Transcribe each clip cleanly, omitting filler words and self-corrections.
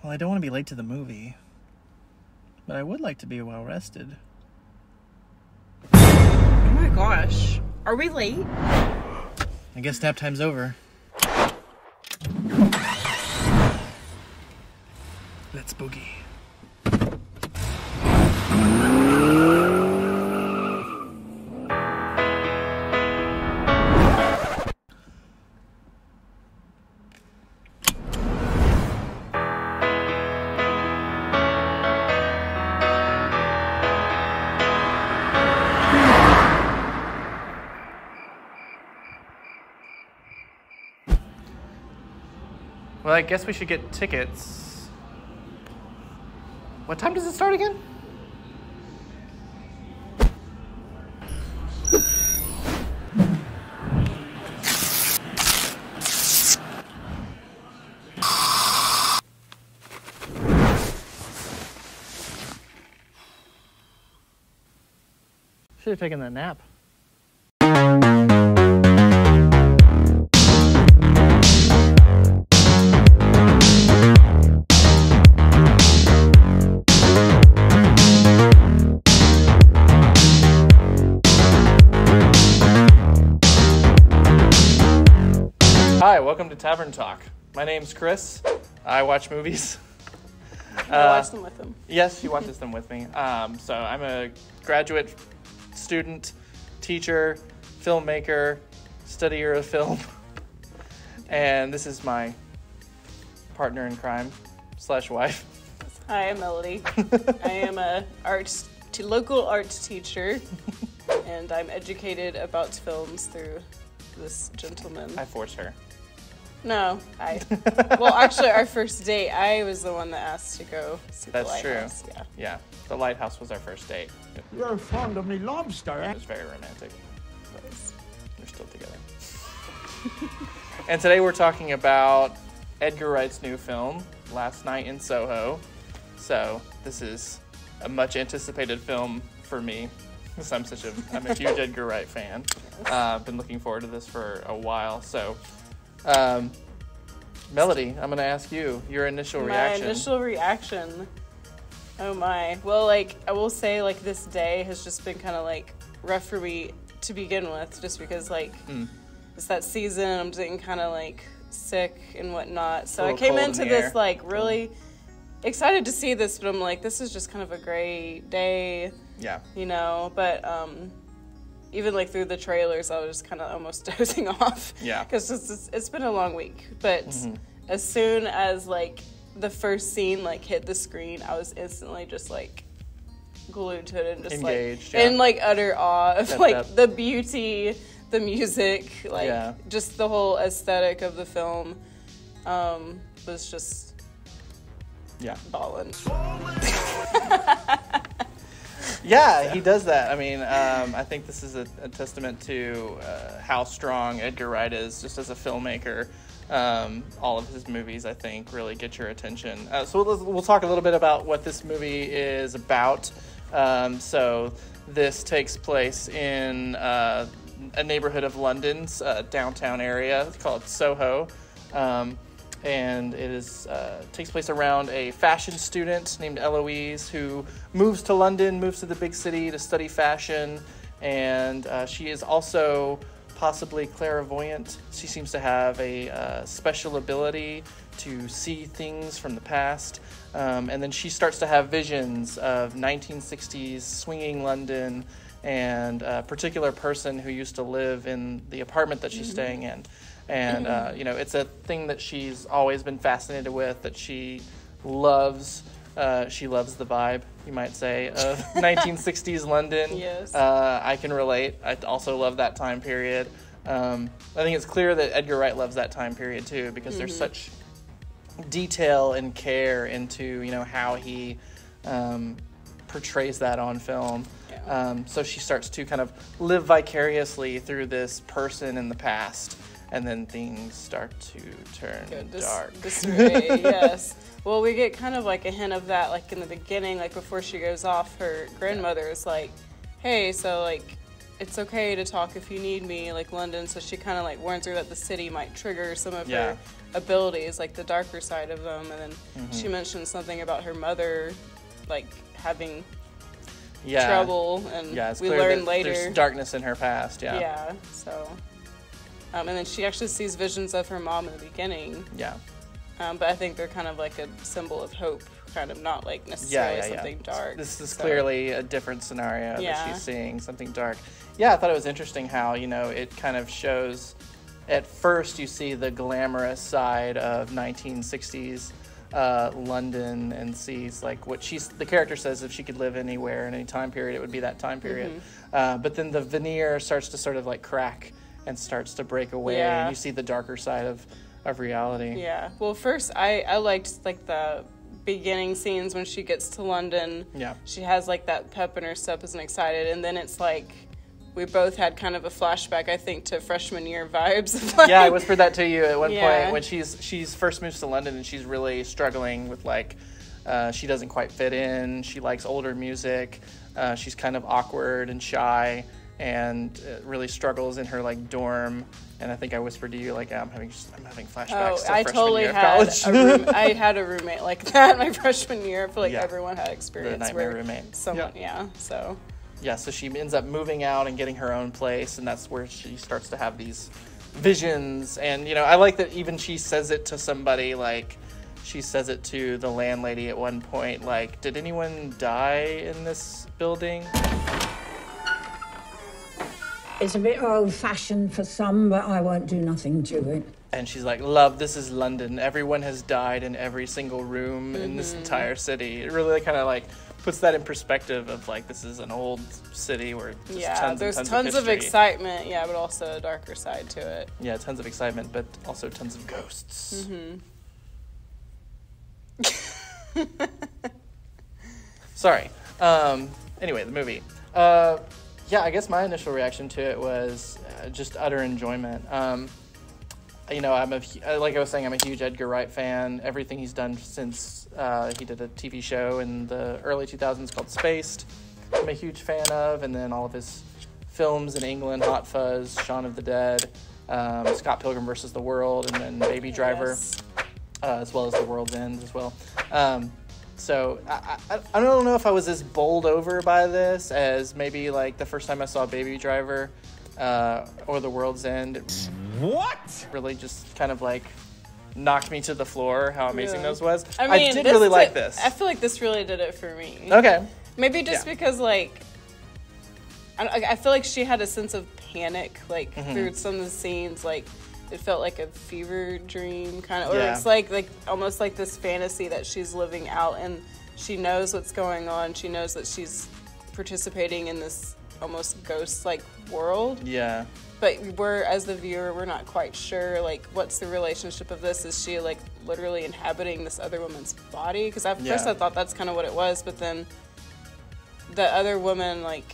Well, I don't want to be late to the movie, but I would like to be well rested. Oh my gosh. Are we late? I guess nap time's over. Let's boogie. Well, I guess we should get tickets. What time does it start again? Should have taken that nap. Hi, welcome to Tavern Talk. My name's Kris. I watch movies. You watch them with him. Yes, she watches them with me. So I'm a graduate student, teacher, filmmaker, studier of film, and this is my partner in crime / wife. Hi, I'm Melody. I am a local arts teacher, and I'm educated about films through this gentleman. I force her. No, well, actually, our first date, I was the one that asked to go see the lighthouse. That's true. Yeah, the lighthouse was our first date. You're fond of me lobster, eh? It was very romantic. We're still together. And today we're talking about Edgar Wright's new film, Last Night in Soho. So this is a much anticipated film for me, because I'm a huge Edgar Wright fan. I've been looking forward to this for a while. So, Melody, I'm going to ask you your initial reaction. My initial reaction. Oh my. Well, like, I will say, like, this day has just been kind of, like, rough for me to begin with, just because, like, it's that season, I'm getting kind of, like, sick and whatnot. So I came into this, like, really excited to see this, but I'm like, this is just kind of a great day. Yeah. You know, but, even, like, through the trailers, I was just kind of almost dozing off. Yeah. Because it's been a long week. But as soon as, like, the first scene, like, hit the screen, I was instantly just, like, glued to it and just, engaged, like, in, like, utter awe of, the beauty, the music, like, just the whole aesthetic of the film was just ballin'. Yeah, he does that. I mean, I think this is a testament to how strong Edgar Wright is just as a filmmaker. All of his movies, I think, really get your attention. So we'll talk a little bit about what this movie is about. So this takes place in a neighborhood of London's downtown area. It's called Soho. And it takes place around a fashion student named Eloise who moves to London, moves to the big city to study fashion, and she is also possibly clairvoyant. She seems to have a special ability to see things from the past, and then she starts to have visions of 1960s swinging London and a particular person who used to live in the apartment that she's staying in. And, it's a thing that she's always been fascinated with, that she loves. She loves the vibe, you might say, of 1960s London. Yes. I can relate. I also love that time period. I think it's clear that Edgar Wright loves that time period, too, because there's such detail and care into, how he portrays that on film. Yeah. So she starts to kind of live vicariously through this person in the past. And then things start to turn dark. Yes. Well, we get kind of like a hint of that, like in the beginning, like before she goes off, her grandmother is like, hey, so like, it's okay to talk if you need me, like London. So she kind of like warns her that the city might trigger some of her abilities, like the darker side of them. And then she mentioned something about her mother, like having trouble, and we learn later there's darkness in her past. Yeah. So, and then she actually sees visions of her mom in the beginning. Yeah. But I think they're kind of like a symbol of hope, kind of not like necessarily something dark. This is clearly a different scenario that she's seeing, something dark. Yeah, I thought it was interesting how, you know, it kind of shows, at first you see the glamorous side of 1960s London, and sees like what the character says if she could live anywhere in any time period, it would be that time period. But then the veneer starts to sort of like crack and starts to break away, and you see the darker side of reality. Yeah. Well, first I liked like the beginning scenes when she gets to London. Yeah. She has like that pep in her step and excited, and then it's like we both had kind of a flashback, I think, to freshman year vibes. Like, yeah, I whispered that to you at one point when she's first moves to London and she's really struggling with like she doesn't quite fit in. She likes older music. She's kind of awkward and shy, and really struggles in her like dorm. And I think I whispered to you like, I'm having flashbacks to freshman year of college. I had a roommate like that my freshman year. I feel like everyone had experience. The nightmare roommate. Someone, so she ends up moving out and getting her own place, and that's where she starts to have these visions. And you know, I like that even she says it to somebody, like she says it to the landlady at one point, like, did anyone die in this building? It's a bit old-fashioned for some, but I won't do nothing to it. And she's like, love, this is London. Everyone has died in every single room in this entire city. It really kind of like puts that in perspective of like, this is an old city where there's tons of excitement, but also a darker side to it. Yeah, tons of excitement, but also tons of ghosts. Sorry. Anyway, the movie. Yeah, I guess my initial reaction to it was just utter enjoyment. You know, like I was saying, I'm a huge Edgar Wright fan. Everything he's done since he did a TV show in the early 2000s called Spaced, I'm a huge fan of. And then all of his films in England, Hot Fuzz, Shaun of the Dead, Scott Pilgrim vs. the World, and then Baby Driver, as well as The World's End as well. So I don't know if I was as bowled over by this as maybe like the first time I saw Baby Driver or The World's End. What? Really just kind of like knocked me to the floor how amazing those was. I did really like this. I feel like this really did it for me. Okay. Maybe just because like I feel like she had a sense of panic like through some of the scenes, like it felt like a fever dream kind of, or it's like almost like this fantasy that she's living out, and she knows what's going on. She knows that she's participating in this almost ghost-like world. Yeah. But we're, as the viewer, we're not quite sure, like, what's the relationship of this? Is she, like, literally inhabiting this other woman's body? Because at first I thought that's kind of what it was, but then the other woman, like,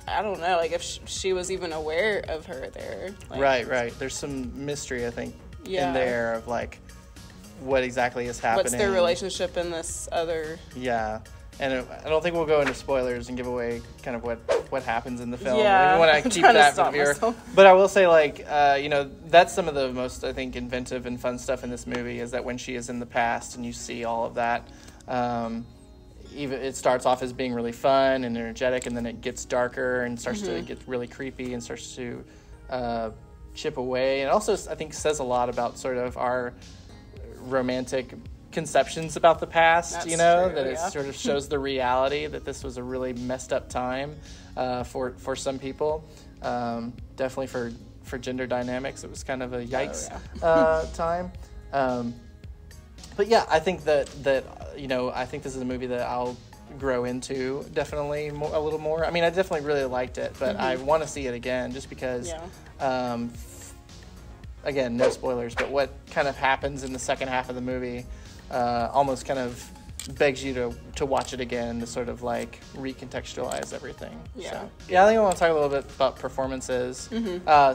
I don't know, like, if she was even aware of her there. Like, right. There's some mystery, I think, in there of, like, what exactly is happening. What's their relationship in this other... Yeah. And I don't think we'll go into spoilers and give away kind of what happens in the film. Yeah, we want to keep that for the viewer. But I will say, like, you know, that's some of the most, I think, inventive and fun stuff in this movie is that when she is in the past and you see all of that, even it starts off as being really fun and energetic, and then it gets darker and starts to get really creepy and starts to chip away. And also, I think, says a lot about sort of our romantic conceptions about the past. That's you know, true, that it sort of shows the reality that this was a really messed up time for some people. Definitely for gender dynamics, it was kind of a yikes time. But yeah, I think that you know, I think this is a movie that I'll grow into definitely a little more. I mean, I definitely really liked it, but I want to see it again just because. Again, no spoilers, but what kind of happens in the second half of the movie almost kind of begs you to watch it again to sort of like recontextualize everything. Yeah. So, I think I want to talk a little bit about performances.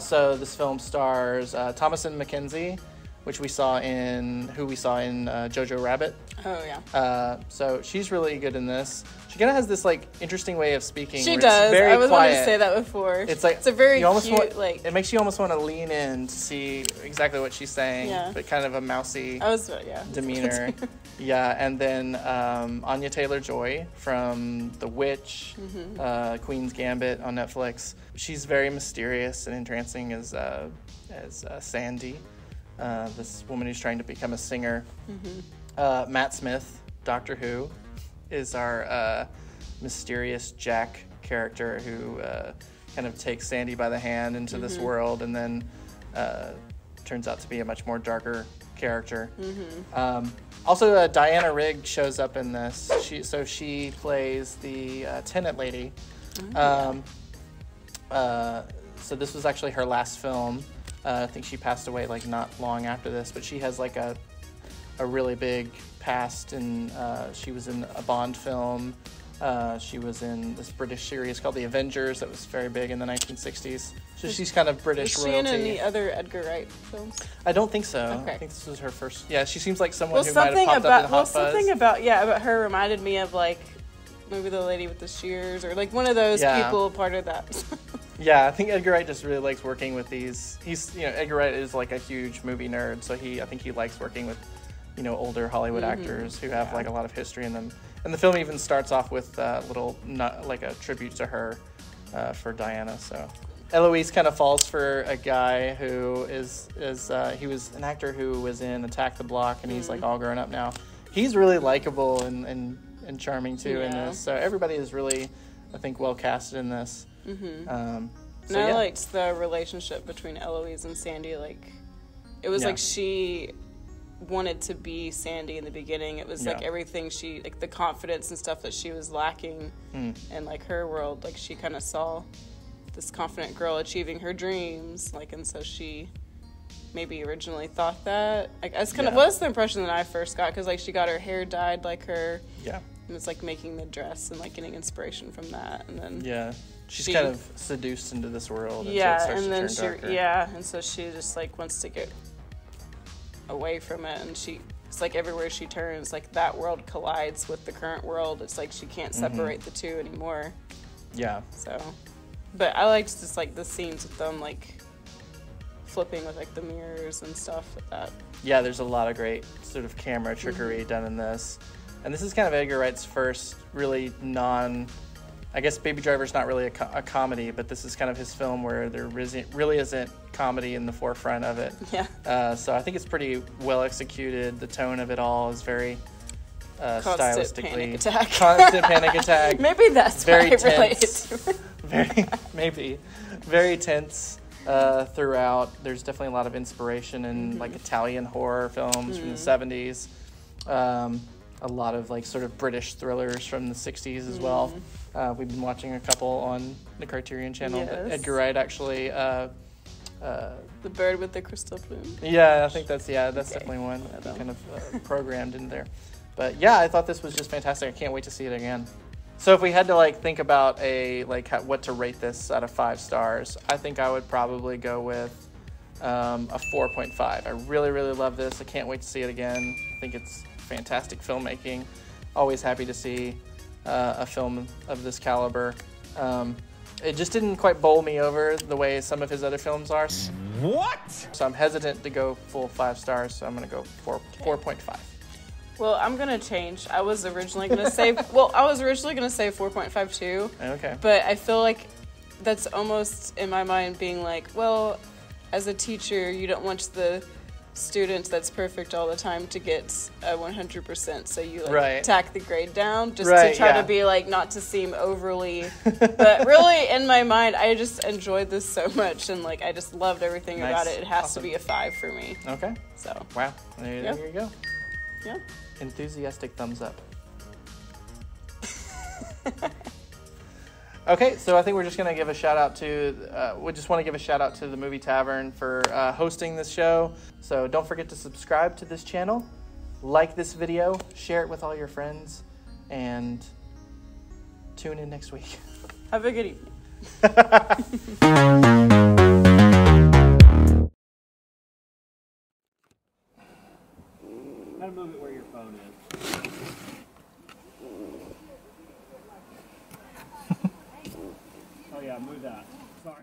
So this film stars Thomasin McKenzie, which we saw in Jojo Rabbit. Oh yeah. So she's really good in this. She kind of has this like interesting way of speaking. She where does. It's very I was going quiet. to say that before. It's like it's a very cute it makes you almost want to lean in to see exactly what she's saying. Yeah. But kind of a mousy demeanor. Yeah, and then Anya Taylor-Joy from The Witch, Queen's Gambit on Netflix. She's very mysterious and entrancing as Sandy, this woman who's trying to become a singer. Matt Smith, Doctor Who, is our mysterious Jack character who kind of takes Sandy by the hand into this world and then turns out to be a much more darker character. Also, Diana Rigg shows up in this. She plays the tenant lady. So this was actually her last film. I think she passed away like not long after this, but she has like a really big past, and she was in a Bond film. She was in this British series called The Avengers that was very big in the 1960s. So she's kind of British royalty. Was she in any other Edgar Wright films? I don't think so. Okay. I think this was her first. Yeah, she seems like someone who might have popped up in Hot Fuzz. Something about her reminded me of like maybe The Lady with the Shears or like one of those people part of that. Yeah, I think Edgar Wright just really likes working with these. Edgar Wright is like a huge movie nerd, so I think he likes working with, older Hollywood actors who have like a lot of history in them. And the film even starts off with a tribute to her for Diana. So Eloise kind of falls for a guy who he was an actor who was in Attack the Block, and he's like all grown up now. He's really likable and charming too in this. So everybody is really, I think, well casted in this. I liked the relationship between Eloise and Sandy. Like, it was like she wanted to be Sandy in the beginning. It was like everything like the confidence and stuff that she was lacking in like her world. Like she kind of saw this confident girl achieving her dreams. Like, and so she maybe originally thought that. Like, that's kind of was the impression that I first got, because like she got her hair dyed like her. Yeah. And was like making the dress and like getting inspiration from that, and then she's kind of seduced into this world. And so she just like wants to get away from it, and it's like everywhere she turns, like that world collides with the current world. It's like she can't separate the two anymore. Yeah. So, but I liked just like the scenes with them like flipping with like the mirrors and stuff like that. Yeah, there's a lot of great sort of camera trickery done in this. And this is kind of Edgar Wright's first really I guess Baby Driver's not really a comedy, but this is kind of his film where there really isn't comedy in the forefront of it. Yeah. So I think it's pretty well executed. The tone of it all is very stylistically. Panic attack. Constant panic attack. Maybe that's very why I related to it. Very tense throughout. There's definitely a lot of inspiration in like Italian horror films from the 70s. A lot of like sort of British thrillers from the 60s as well. We've been watching a couple on the Criterion Channel. Yes. Edgar Wright actually. The Bird with the Crystal Plume. Yeah, I think that's definitely one that kind of programmed in there. But yeah, I thought this was just fantastic. I can't wait to see it again. So if we had to like think about what to rate this out of 5 stars, I think I would probably go with a 4.5. I really, really love this. I can't wait to see it again. I think it's fantastic filmmaking. Always happy to see a film of this caliber. It just didn't quite bowl me over the way some of his other films are. What? So I'm hesitant to go full 5 stars, so I'm going to go 4.5. Well, I'm going to change. I was originally going to say 4.5 too. Okay. But I feel like that's almost in my mind being like, well, as a teacher, you don't want the student that's perfect all the time to get a 100%, so you tack the grade down just to try to be like not to seem overly but really in my mind I just enjoyed this so much, and like I just loved everything about it. It has to be a 5 for me. Okay. So wow, there you go. Yeah, enthusiastic thumbs up. Okay, so I think we're just going to give a shout out to, we just want to give a shout out to the Movie Tavern for hosting this show. So don't forget to subscribe to this channel, like this video, share it with all your friends, and tune in next week. Have a good evening. Kind of move it where your phone is. Oh yeah, move that. Sorry.